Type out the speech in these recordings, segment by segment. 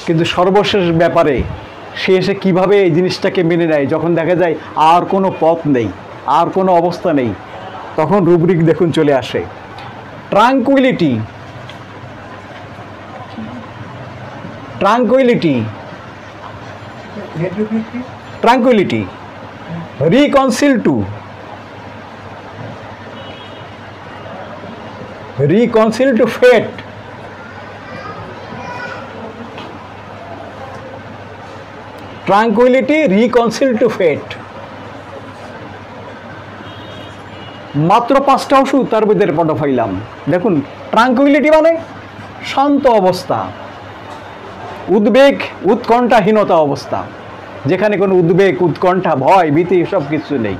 কিন্তু সর্বশেষ ব্যাপারে সে এসে কীভাবে এই জিনিসটাকে মেনে নেয়, যখন দেখা যায় আর কোনো পথ নেই, আর কোনো অবস্থা নেই, তখন রুব্রিক দেখুন চলে আসে। Tranquillity, tranquillity, tranquillity, reconcile to, reconcile to fate, tranquility, reconcile to fate। মাত্র 5টা ওষুধ তার ভিতরে পড়াইলাম। দেখুন ট্রাঙ্কুইলিটি মানে শান্ত অবস্থা, উদ্বেগ উৎকণ্ঠাহীনতা অবস্থা, যেখানে কোনো উদ্বেগ উৎকণ্ঠা ভয় ভীতি সব কিছু নেই,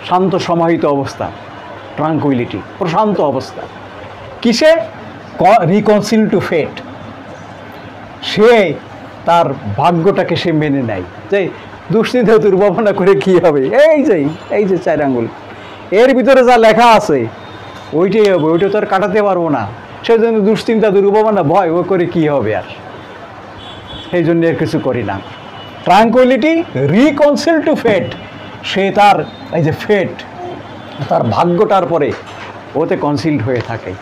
শান্ত সমাহিত অবস্থা, ট্রাঙ্কুইলিটি, প্রশান্ত অবস্থা। কিসে? রিকনসিল টু ফেট, সে তার ভাগ্যটাকে সে মেনে নেয় যে দুশ্চিন্তা দুর্ভাবনা করে কি হবে, এই যে 4 আঙ্গুল এর ভিতরে যা লেখা আছে ওইটাই হবে, ওইটা তো আর কাটাতে পারবো না, সেই জন্য দুশ্চিন্তা দুর্ভাবনা ভয় ও করে কি হবে, আর সেই জন্য আর কিছু করি না। ট্রাঙ্কুইলিটি, রিকনসিল টু ফেট, সে তার এই যে ফেট, তার ভাগ্যটার পরে ওতে কনসিল্ড হয়ে থাকে,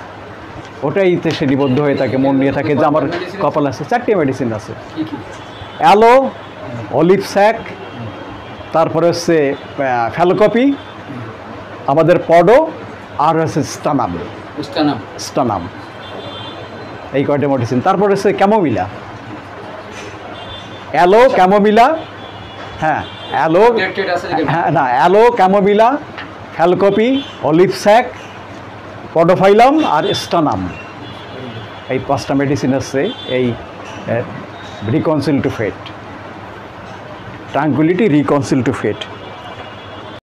ওটাইতে সে নিবদ্ধ হয়ে থাকে, মন নিয়ে থাকে যে আমার কপাল আছে। 4টে মেডিসিন আছে, অ্যালো, অলিভ স্যাক, তারপরে হচ্ছে ফ্যালোকপি, আমাদের পডো, আর হচ্ছে স্টানাম, স্টানাম, এই কয়টা মেডিসিন। তারপরে হচ্ছে ক্যামোমিলা, অ্যালো, ক্যামোমিলা, হ্যাঁ অ্যালো, হ্যাঁ না অ্যালো, ক্যামোমিলা, ফ্যালকপি, অলিভ স্যাক, পডোফাইলাম আর স্টানাম, এই 5টা মেডিসিন আছে এই reconcile to fate, tranquillity, reconcile to fate.